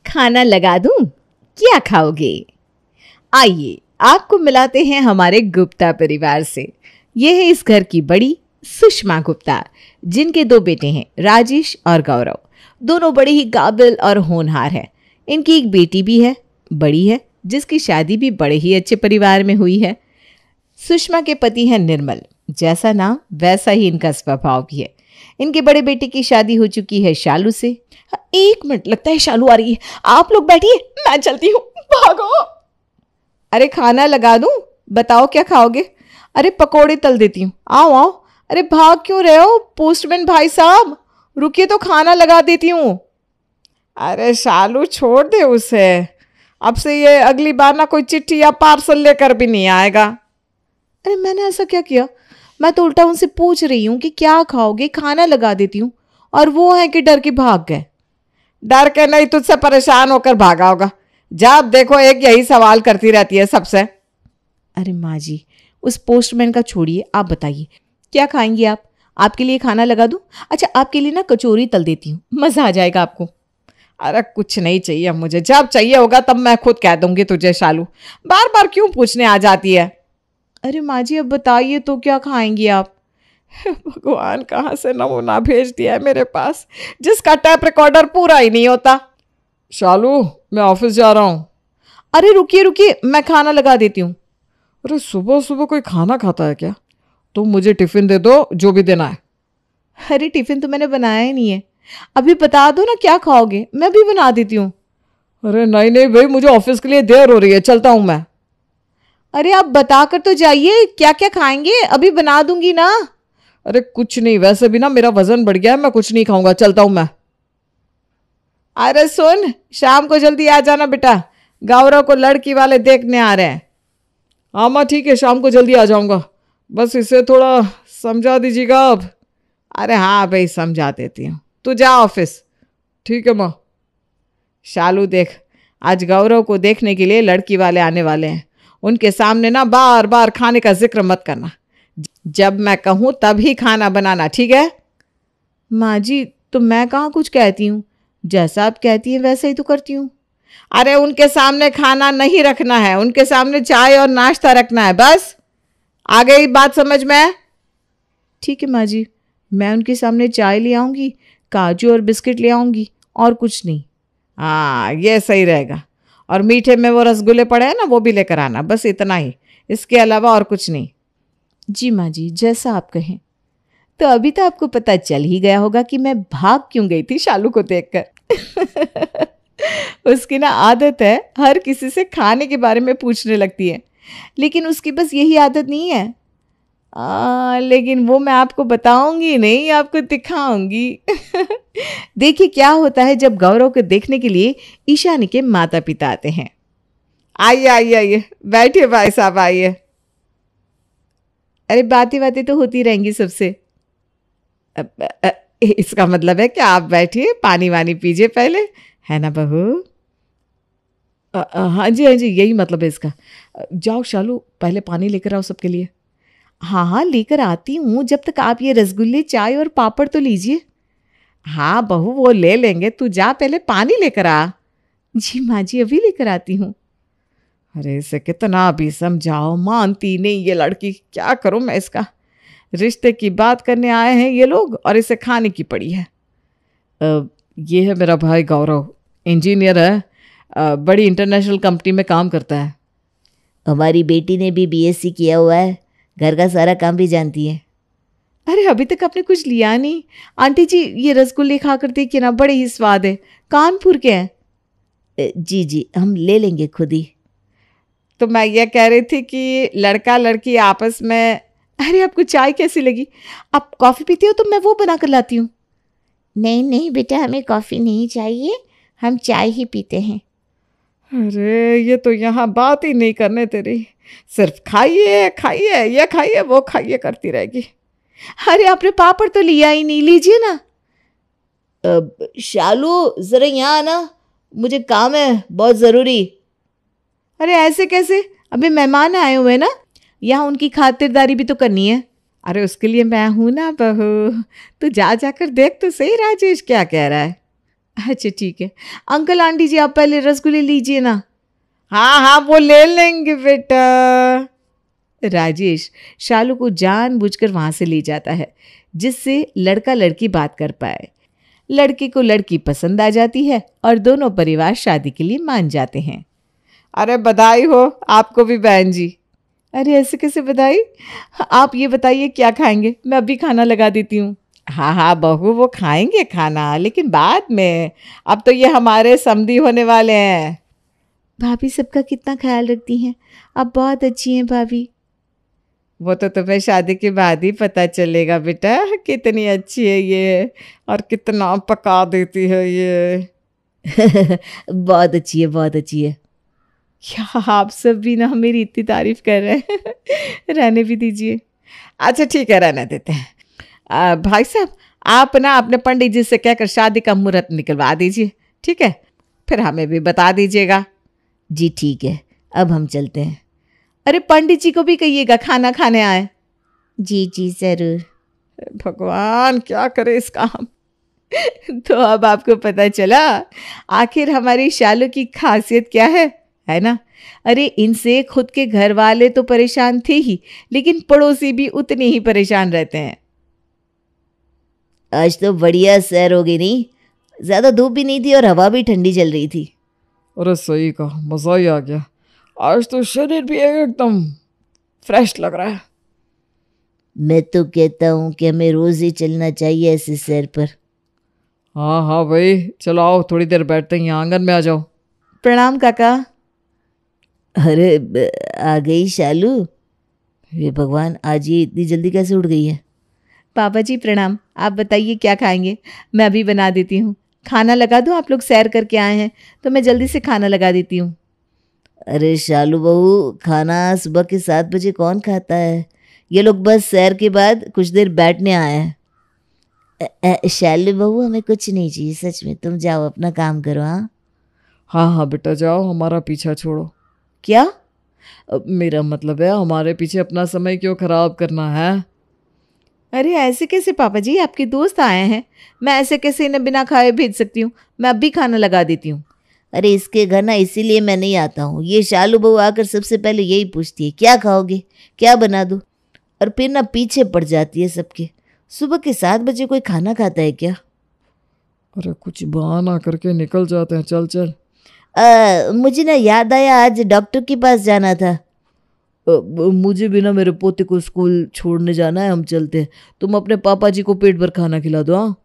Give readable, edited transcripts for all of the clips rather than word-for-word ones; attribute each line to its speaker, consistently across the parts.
Speaker 1: खाना लगा दूं? क्या खाओगे? आइए आपको मिलाते हैं हमारे गुप्ता परिवार से। ये है इस घर की बड़ी सुषमा गुप्ता, जिनके 2 बेटे हैं, राजेश और गौरव। दोनों बड़े ही काबिल और होनहार हैं। इनकी एक बेटी भी है, बड़ी है, जिसकी शादी भी बड़े ही अच्छे परिवार में हुई है। सुषमा के पति हैं निर्मल, जैसा नाम वैसा ही इनका स्वभाव भी है। इनके बड़े बेटे की शादी हो चुकी है शालू से। 1 मिनट, लगता है शालू आ रही है। आप लोग बैठिए, मैं चलती हूँ। भागो। अरे खाना लगा दूं? बताओ क्या खाओगे? अरे पकोड़े तल देती हूँ, आओ आओ। अरे भाग क्यों रहे हो पोस्टमैन भाई साहब? रुकिए तो खाना लगा देती हूँ। अरे शालू छोड़ दे उसे, अब से ये अगली बार ना कोई चिट्ठी या पार्सल लेकर भी नहीं आएगा। अरे मैंने ऐसा क्या किया? मैं तो उल्टा उनसे पूछ रही हूँ कि क्या खाओगे, खाना लगा देती हूँ, और वो है कि डर के भाग गए। डर के नहीं, तुझसे परेशान होकर भागा होगा। जब देखो एक यही सवाल करती रहती है सबसे। अरे माँ जी, उस पोस्टमैन का छोड़िए, आप बताइए क्या खाएंगी आप? आपके लिए खाना लगा दूं? अच्छा, आपके लिए ना कचौरी तल देती हूँ, मज़ा आ जाएगा आपको। अरे कुछ नहीं चाहिए मुझे, जब चाहिए होगा तब मैं खुद कह दूंगी तुझे। शालू बार बार क्यों पूछने आ जाती है? अरे माँ जी अब बताइए तो क्या खाएंगी आप? भगवान कहाँ से नमूना भेज दिया है मेरे पास, जिसका टैप रिकॉर्डर पूरा ही नहीं होता। शालू मैं ऑफिस जा रहा हूँ। अरे रुकिए रुकिए, मैं खाना लगा देती हूँ। अरे सुबह सुबह कोई खाना खाता है क्या? तुम मुझे टिफिन दे दो, जो भी देना है। अरे टिफिन तो मैंने बनाया ही नहीं है, अभी बता दो ना क्या खाओगे, मैं भी बना देती हूँ। अरे नहीं नहीं भाई, मुझे ऑफिस के लिए देर हो रही है, चलता हूँ मैं। अरे आप बता कर तो जाइए क्या क्या खाएंगे, अभी बना दूंगी ना। अरे कुछ नहीं, वैसे भी ना मेरा वजन बढ़ गया है, मैं कुछ नहीं खाऊंगा, चलता हूँ मैं। अरे सुन, शाम को जल्दी आ जाना बेटा, गौरव को लड़की वाले देखने आ रहे हैं। हाँ माँ ठीक है, शाम को जल्दी आ जाऊंगा, बस इसे थोड़ा समझा दीजिएगा अब। अरे हाँ भाई समझा देती हूँ, तू जा ऑफिस। ठीक है माँ। शालू देख, आज गौरव को देखने के लिए लड़की वाले आने वाले हैं, उनके सामने ना बार बार खाने का जिक्र मत करना, जब मैं कहूँ तभी खाना बनाना, ठीक है? माँ जी तो मैं कहाँ कुछ कहती हूँ, जैसा आप कहती हैं वैसा ही तो करती हूँ। अरे उनके सामने खाना नहीं रखना है, उनके सामने चाय और नाश्ता रखना है, बस। आ गई बात समझ में? ठीक है माँ जी, मैं उनके सामने चाय ले आऊँगी, काजू और बिस्किट ले आऊँगी, और कुछ नहीं। हाँ ये सही रहेगा, और मीठे में वो रसगुल्ले पड़े हैं ना, वो भी लेकर आना, बस इतना ही, इसके अलावा और कुछ नहीं। जी माँ जी, जैसा आप कहें। तो अभी तो आपको पता चल ही गया होगा कि मैं भाग क्यों गई थी शालू को देखकर। उसकी ना आदत है हर किसी से खाने के बारे में पूछने लगती है, लेकिन उसकी बस यही आदत नहीं है। लेकिन वो मैं आपको बताऊंगी नहीं, आपको दिखाऊंगी। देखिए क्या होता है जब गौरव को देखने के लिए ईशानी के माता पिता आते हैं। आइए आइए आइए, बैठिए भाई साहब, आइए। अरे बातें बातें तो होती रहेंगी सबसे। इसका मतलब है कि आप बैठिए, पानी वानी पीजिए पहले, है ना बहू? हाँ जी हाँ जी, यही मतलब है इसका। जाओ शालू, पहले पानी लेकर आओ सबके लिए। हाँ हाँ लेकर आती हूँ, जब तक आप ये रसगुल्ले, चाय और पापड़ तो लीजिए। हाँ बहू वो ले लेंगे, तू जा पहले पानी लेकर आ। जी माँ जी अभी लेकर आती हूँ। अरे इसे कितना भी समझाओ, मानती नहीं ये लड़की, क्या करूँ मैं इसका। रिश्ते की बात करने आए हैं ये लोग और इसे खाने की पड़ी है। ये है मेरा भाई गौरव, इंजीनियर है, बड़ी इंटरनेशनल कंपनी में काम करता है।
Speaker 2: हमारी बेटी ने भी बीएससी किया हुआ है, घर का सारा काम भी जानती है।
Speaker 1: अरे अभी तक आपने कुछ लिया नहीं। आंटी जी ये रसगुल्ले खा कर देखिए ना, बड़े ही स्वाद है, कानपुर के हैं।
Speaker 2: जी जी हम ले लेंगे खुद ही।
Speaker 1: तो मैं ये कह रही थी कि लड़का लड़की आपस में। अरे आपको चाय कैसी लगी? आप कॉफ़ी पीती हो तो मैं वो बना कर लाती हूँ।
Speaker 2: नहीं नहीं बेटा, हमें कॉफ़ी नहीं चाहिए, हम चाय ही पीते हैं।
Speaker 1: अरे ये तो यहाँ बात ही नहीं करने तेरी, सिर्फ खाइए खाइए, ये खाइए वो खाइए करती रहेगी। अरे आपने पापड़ तो लिया ही नहीं, लीजिए ना।
Speaker 2: शालू जरा यहाँ आना, मुझे काम है बहुत ज़रूरी।
Speaker 1: अरे ऐसे कैसे, अभी मेहमान आए हुए ना, यहाँ उनकी खातिरदारी भी तो करनी है। अरे उसके लिए मैं हूं ना बहू, तू जा जाकर देख तो सही राजेश क्या कह रहा है। अच्छा ठीक है। अंकल आंटी जी आप पहले रसगुल्ले लीजिए ना। हाँ हाँ वो ले लेंगे बेटा। राजेश शालू को जानबूझकर वहां से ले जाता है जिससे लड़का लड़की बात कर पाए। लड़के को लड़की पसंद आ जाती है और दोनों परिवार शादी के लिए मान जाते हैं। अरे बधाई हो आपको भी बहन जी। अरे ऐसे कैसे बधाई? आप ये बताइए क्या खाएंगे, मैं अभी खाना लगा देती हूँ। हाँ हाँ बहू वो खाएंगे खाना लेकिन बाद में, अब तो ये हमारे समधी होने वाले हैं। भाभी सबका कितना ख्याल रखती हैं, आप बहुत अच्छी हैं भाभी। वो तो तुम्हें शादी के बाद ही पता चलेगा बेटा कितनी अच्छी है ये और कितना पका देती है ये।
Speaker 2: बहुत अच्छी है, बहुत अच्छी है।
Speaker 1: क्या आप सब भी ना मेरी इतनी तारीफ कर रहे हैं। रहने भी दीजिए। अच्छा ठीक है रहने देते हैं। भाई साहब आप ना अपने पंडित जी से कहकर शादी का मुहूर्त निकलवा दीजिए, ठीक है? फिर हमें भी बता दीजिएगा।
Speaker 2: जी ठीक है, अब हम चलते हैं।
Speaker 1: अरे पंडित जी को भी कहिएगा खाना खाने आए।
Speaker 2: जी जी जरूर।
Speaker 1: भगवान क्या करे इसका हम। तो अब आपको पता चला आखिर हमारी शालू की खासियत क्या है ना? अरे इनसे खुद के घर वाले तो परेशान थे ही, लेकिन पड़ोसी भी उतने ही परेशान रहते हैं।
Speaker 2: आज तो बढ़िया सैर हो गई, नहीं ज़्यादा धूप भी नहीं थी और हवा भी ठंडी चल रही थी।
Speaker 3: अरे सही कहा, मज़ा ही आ गया। आज तो शरीर भी एकदम फ्रेश लग रहा है।
Speaker 2: मैं तो कहता हूँ कि हमें रोज़ ही चलना चाहिए ऐसे सैर पर।
Speaker 3: हाँ हाँ भाई चलो आओ, थोड़ी देर बैठते हैं, यहाँ आंगन में आ जाओ।
Speaker 1: प्रणाम काका।
Speaker 2: अरे आ गई शालू। हे भगवान, आज ये इतनी जल्दी कैसे उठ गई है?
Speaker 1: पापा जी प्रणाम। आप बताइए क्या खाएंगे, मैं अभी बना देती हूँ। खाना लगा दूँ? आप लोग सैर करके आए हैं तो मैं जल्दी से खाना लगा देती हूँ।
Speaker 2: अरे शालू बहू, खाना सुबह के 7 बजे कौन खाता है? ये लोग बस सैर के बाद कुछ देर बैठने आए हैं। शालू बहू हमें कुछ नहीं चाहिए सच में, तुम जाओ अपना काम करो। हाँ
Speaker 3: हाँ हाँ बेटा जाओ, हमारा पीछा छोड़ो।
Speaker 1: क्या?
Speaker 3: मेरा मतलब है हमारे पीछे अपना समय क्यों खराब करना है?
Speaker 1: अरे ऐसे कैसे पापा जी, आपके दोस्त आए हैं, मैं ऐसे कैसे इन्हें बिना खाए भेज सकती हूँ? मैं अभी खाना लगा देती हूँ।
Speaker 2: अरे इसके घर ना इसीलिए मैं नहीं आता हूँ। ये शालू बहू आकर सबसे पहले यही पूछती है क्या खाओगे, क्या बना दूँ, और फिर ना पीछे पड़ जाती है सबके। सुबह के 7 बजे कोई खाना खाता है क्या?
Speaker 3: अरे कुछ बहाना करके निकल जाते हैं, चल चल।
Speaker 2: मुझे ना याद आया आज डॉक्टर के पास जाना था।
Speaker 3: मुझे भी ना मेरे पोते को स्कूल छोड़ने जाना है, हम चलते हैं। तुम अपने पापा जी को पेट भर खाना खिला दो। हाँ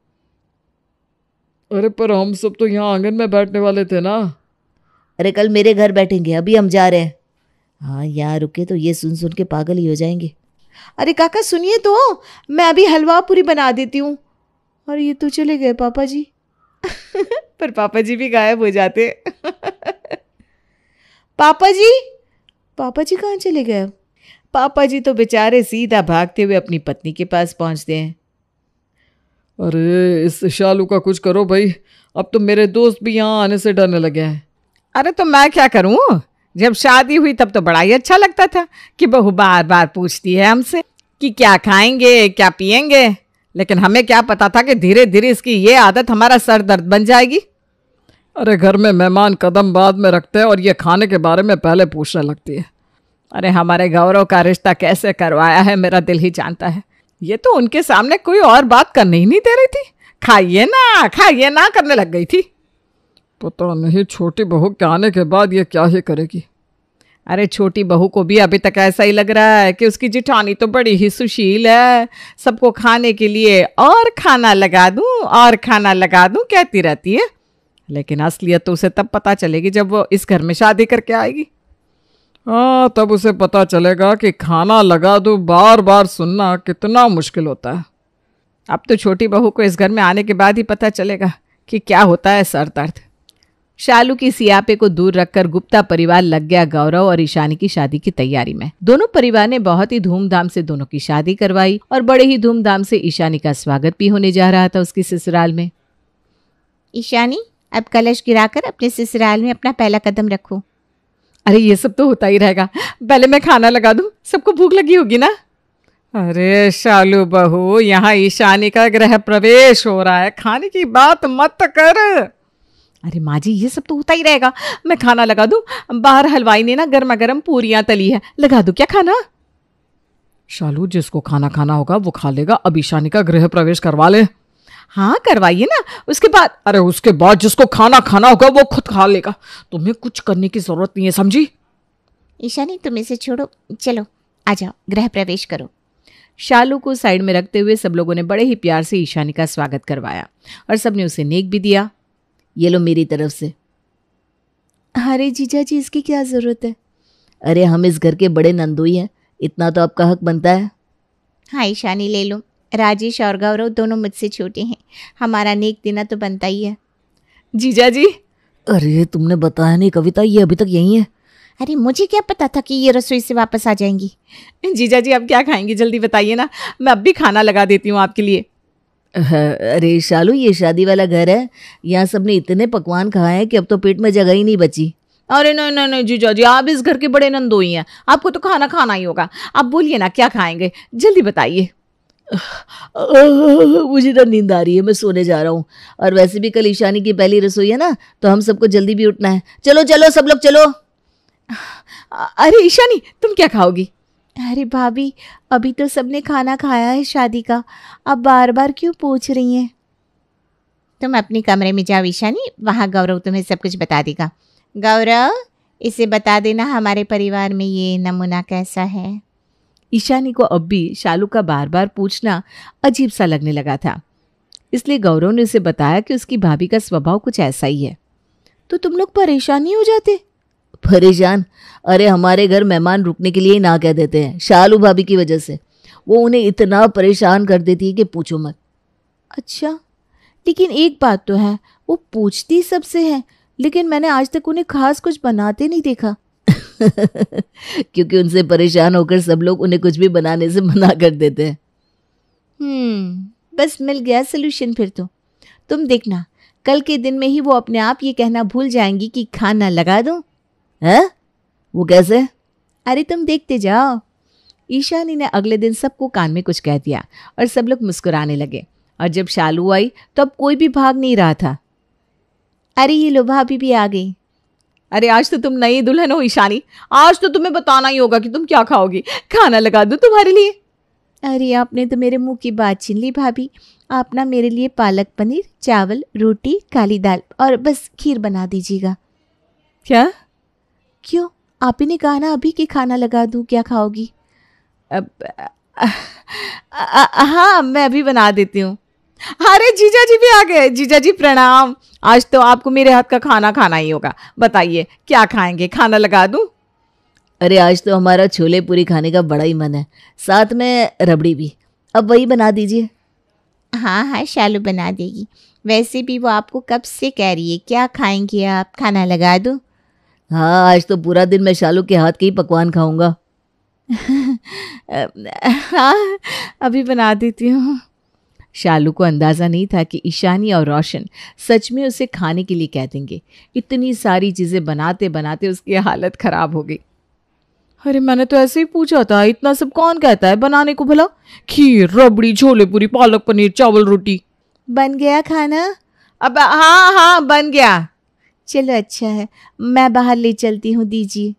Speaker 3: अरे पर हम सब तो यहाँ आंगन में बैठने वाले थे ना।
Speaker 2: अरे कल मेरे घर बैठेंगे, अभी हम जा रहे हैं। हाँ यहाँ रुके तो ये सुन सुन के पागल ही हो जाएंगे।
Speaker 1: अरे काका सुनिए तो, मैं अभी हलवा पूरी बना देती हूँ। और ये तो चले गए पापा जी। पर पापा जी भी गायब हो जाते। पापा जी, पापा जी कहाँ चले गए? पापा जी तो बेचारे सीधा भागते हुए अपनी पत्नी के पास पहुंचते हैं।
Speaker 3: अरे इस शालू का कुछ करो भाई, अब तो मेरे दोस्त भी यहाँ आने से डरने लगे हैं।
Speaker 1: अरे तो मैं क्या करूं, जब शादी हुई तब तो बड़ा ही अच्छा लगता था कि बहू बार बार पूछती है हमसे कि क्या खाएंगे क्या पिएंगे, लेकिन हमें क्या पता था कि धीरे धीरे इसकी ये आदत हमारा सर दर्द बन जाएगी।
Speaker 3: अरे घर में मेहमान कदम बाद में रखते हैं और ये खाने के बारे में पहले पूछने लगती है।
Speaker 1: अरे हमारे गौरव का रिश्ता कैसे करवाया है मेरा दिल ही जानता है। ये तो उनके सामने कोई और बात करने ही नहीं दे रही थी, खाइए ना करने लग गई थी।
Speaker 3: पता नहीं छोटी बहू के आने के बाद ये क्या ही करेगी।
Speaker 1: अरे छोटी बहू को भी अभी तक ऐसा ही लग रहा है कि उसकी जिठानी तो बड़ी ही सुशील है, सबको खाने के लिए और खाना लगा दूं कहती रहती है। लेकिन असलियत तो उसे तब पता चलेगी जब वो इस घर में शादी करके आएगी।
Speaker 3: हाँ तब उसे पता चलेगा कि खाना लगा दो बार बार सुनना कितना मुश्किल होता है।
Speaker 1: अब तो छोटी बहू को इस घर में आने के बाद ही पता चलेगा कि क्या होता है सर दर्द। शालू की सियापे को दूर रखकर गुप्ता परिवार लग गया गौरव और ईशानी की शादी की तैयारी में। दोनों परिवार ने बहुत ही धूमधाम से दोनों की शादी करवाई और बड़े ही धूमधाम से ईशानी का स्वागत भी होने जा रहा था उसकी ससुराल में।
Speaker 4: ईशानी, अब कलश गिराकर अपने ससुराल में अपना पहला कदम रखो।
Speaker 1: अरे ये सब तो होता ही रहेगा, पहले मैं खाना लगा दूं, सबको भूख लगी होगी ना। अरे शालू बहू, यहाँ ईशानी का गृह प्रवेश हो रहा है, खाने की बात मत कर। अरे माँ जी, ये सब तो होता ही रहेगा। मैं खाना लगा दूं? बाहर हलवाई ने ना गर्मा गर्म पूरियां तली है, लगा दूं क्या खाना?
Speaker 3: शालू, जिसको खाना खाना होगा वो खा लेगा। अब ईशानी का गृह प्रवेश करवा ले।
Speaker 1: हाँ करवाइए ना, उसके बाद।
Speaker 3: अरे उसके बाद जिसको खाना खाना होगा वो खुद खा लेगा। तुम्हें कुछ करने की जरूरत नहीं है, समझी?
Speaker 4: ईशानी तुम इसे छोड़ो, चलो आ जाओ, गृह प्रवेश करो।
Speaker 1: शालू को साइड में रखते हुए सब लोगों ने बड़े ही प्यार से ईशानी का स्वागत करवाया और सबने उसे नेक भी दिया।
Speaker 2: ये लो मेरी तरफ से।
Speaker 1: अरे जीजा जी, इसकी क्या जरूरत है?
Speaker 2: अरे हम इस घर के बड़े नंदोई हैं, इतना तो आपका हक बनता है।
Speaker 4: हाँ ईशानी ले लो, राजेश और गौरव दोनों मुझसे छोटे हैं, हमारा नेक देना तो बनता ही है।
Speaker 1: जीजा जी।
Speaker 2: अरे तुमने बताया नहीं कविता, ये अभी तक यहीं है।
Speaker 4: अरे मुझे क्या पता था कि ये रसोई से वापस आ जाएंगी।
Speaker 1: जीजा जी, आप क्या खाएंगी? जल्दी बताइए ना, मैं अब भी खाना लगा देती हूँ आपके लिए।
Speaker 2: अरे शालू, ये शादी वाला घर है, यहाँ सबने इतने पकवान खाए हैं कि अब तो पेट में जगह ही नहीं बची।
Speaker 1: अरे नहीं नहीं नहीं जीजा जी, आप इस घर के बड़े नंदोई हैं, आपको तो खाना खाना ही होगा। आप बोलिए ना, क्या खाएंगे? जल्दी बताइए।
Speaker 2: मुझे तो नींद आ रही है, मैं सोने जा रहा हूँ। और वैसे भी कल ईशानी की पहली रसोई है ना, तो हम सबको जल्दी भी उठना है। चलो चलो सब लोग चलो।
Speaker 1: अरे ईशानी, तुम क्या खाओगी?
Speaker 4: अरे भाभी, अभी तो सबने खाना खाया है शादी का, अब बार बार क्यों पूछ रही हैं? तुम अपने कमरे में जाओ ईशानी, वहाँ गौरव तुम्हें सब कुछ बता देगा। गौरव, इसे बता देना हमारे परिवार में ये नमूना कैसा है।
Speaker 1: ईशानी को अब भी शालू का बार बार पूछना अजीब सा लगने लगा था, इसलिए गौरव ने उसे बताया कि उसकी भाभी का स्वभाव कुछ ऐसा ही है।
Speaker 4: तो तुम लोग परेशान नहीं हो जाते?
Speaker 2: परेशान? अरे हमारे घर मेहमान रुकने के लिए ही ना कह देते हैं, शालू भाभी की वजह से। वो उन्हें इतना परेशान कर देती है कि पूछो मत।
Speaker 4: अच्छा, लेकिन एक बात तो है, वो पूछती सबसे है, लेकिन मैंने आज तक उन्हें खास कुछ बनाते नहीं देखा।
Speaker 2: क्योंकि उनसे परेशान होकर सब लोग उन्हें कुछ भी बनाने से मना कर देते हैं।
Speaker 4: बस मिल गया सलूशन फिर तो। तुम देखना, कल के दिन में ही वो अपने आप ये कहना भूल जाएंगी कि खाना लगा दूं।
Speaker 2: है? वो कैसे?
Speaker 4: अरे तुम देखते जाओ।
Speaker 1: ईशानी ने अगले दिन सबको कान में कुछ कह दिया और सब लोग मुस्कुराने लगे। और जब शालू आई तो अब कोई भी भाग नहीं रहा था।
Speaker 4: अरे ये लो, भाभी भी आ गई।
Speaker 1: अरे आज तो तुम नई दुल्हन हो ईशानी, आज तो तुम्हें बताना ही होगा कि तुम क्या खाओगी। खाना लगा दूं तुम्हारे लिए?
Speaker 4: अरे आपने तो मेरे मुंह की बात छीन ली भाभी। आप ना मेरे लिए पालक पनीर, चावल, रोटी, काली दाल और बस खीर बना दीजिएगा।
Speaker 1: क्या?
Speaker 4: क्यों, आप ही ने कहा ना अभी कि खाना लगा दूं, क्या खाओगी?
Speaker 1: हाँ, मैं अभी बना देती हूँ। अरे जीजा जी भी आ गए। जीजा जी प्रणाम। आज तो आपको मेरे हाथ का खाना खाना ही होगा। बताइए क्या खाएंगे? खाना लगा दूं?
Speaker 2: अरे आज तो हमारा छोले पूरी खाने का बड़ा ही मन है, साथ में रबड़ी भी। अब वही बना दीजिए।
Speaker 4: हाँ हाँ, शालू बना देगी। वैसे भी वो आपको कब से कह रही है, क्या खाएंगे आप, खाना लगा दूं?
Speaker 2: हाँ, आज तो पूरा दिन मैं शालू के हाथ के ही पकवान खाऊंगा।
Speaker 1: हाँ, अभी बना देती हूँ। शालू को अंदाज़ा नहीं था कि ईशानी और रोशन सच में उसे खाने के लिए कह देंगे। इतनी सारी चीज़ें बनाते बनाते उसकी हालत ख़राब हो गई।
Speaker 3: अरे मैंने तो ऐसे ही पूछा था, इतना सब कौन कहता है बनाने को भला? खीर, रबड़ी, छोले पूरी, पालक पनीर, चावल, रोटी।
Speaker 4: बन गया खाना?
Speaker 1: अब हाँ हाँ बन गया।
Speaker 4: चलो अच्छा है, मैं बाहर ले चलती हूँ, दीजिए।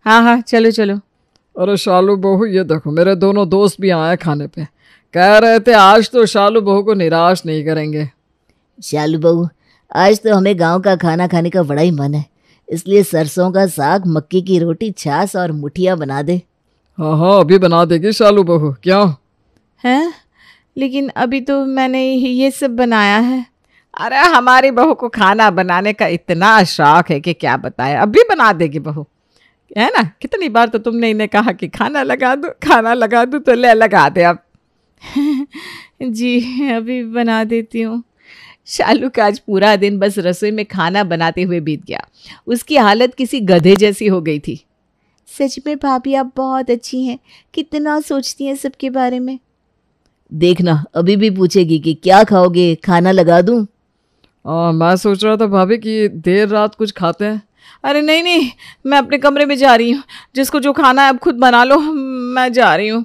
Speaker 1: हाँ हाँ चलो चलो।
Speaker 3: अरे शालू बहू, ये देखो मेरे दोनों दोस्त भी आए खाने पे। कह रहे थे आज तो शालू बहू को निराश नहीं करेंगे।
Speaker 2: शालू बहू, आज तो हमें गांव का खाना खाने का बड़ा ही मन है, इसलिए सरसों का साग, मक्की की रोटी, छाछ और मुठिया बना दे।
Speaker 3: हाँ हाँ, अभी बना देगी शालू बहू। क्या
Speaker 1: है? लेकिन अभी तो मैंने ये सब बनाया है। अरे हमारी बहू को खाना बनाने का इतना शौक है कि क्या बताए। अभी बना देगी बहू, है ना? कितनी बार तो तुमने इन्हें कहा कि खाना लगा दो, खाना लगा दो, तो ले लगा दे अब। जी अभी बना देती हूँ। शालू का आज पूरा दिन बस रसोई में खाना बनाते हुए बीत गया। उसकी हालत किसी गधे जैसी हो गई थी।
Speaker 4: सच में भाभी आप बहुत अच्छी हैं, कितना सोचती हैं सबके बारे में।
Speaker 2: देखना अभी भी पूछेगी कि क्या खाओगे, खाना लगा दूं?
Speaker 3: मैं सोच रहा था भाभी कि देर रात कुछ खाते हैं।
Speaker 1: अरे नहीं नहीं, मैं अपने कमरे में जा रही हूँ। जिसको जो खाना है अब खुद बना लो, मैं जा रही हूँ।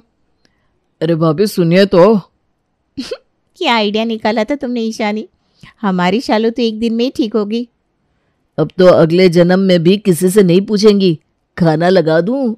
Speaker 3: अरे भाभी सुनिए तो।
Speaker 4: क्या आइडिया निकाला था तुमने ईशानी? हमारी शालू तो एक दिन में ही ठीक होगी।
Speaker 2: अब तो अगले जन्म में भी किसी से नहीं पूछेंगी, खाना लगा दूं।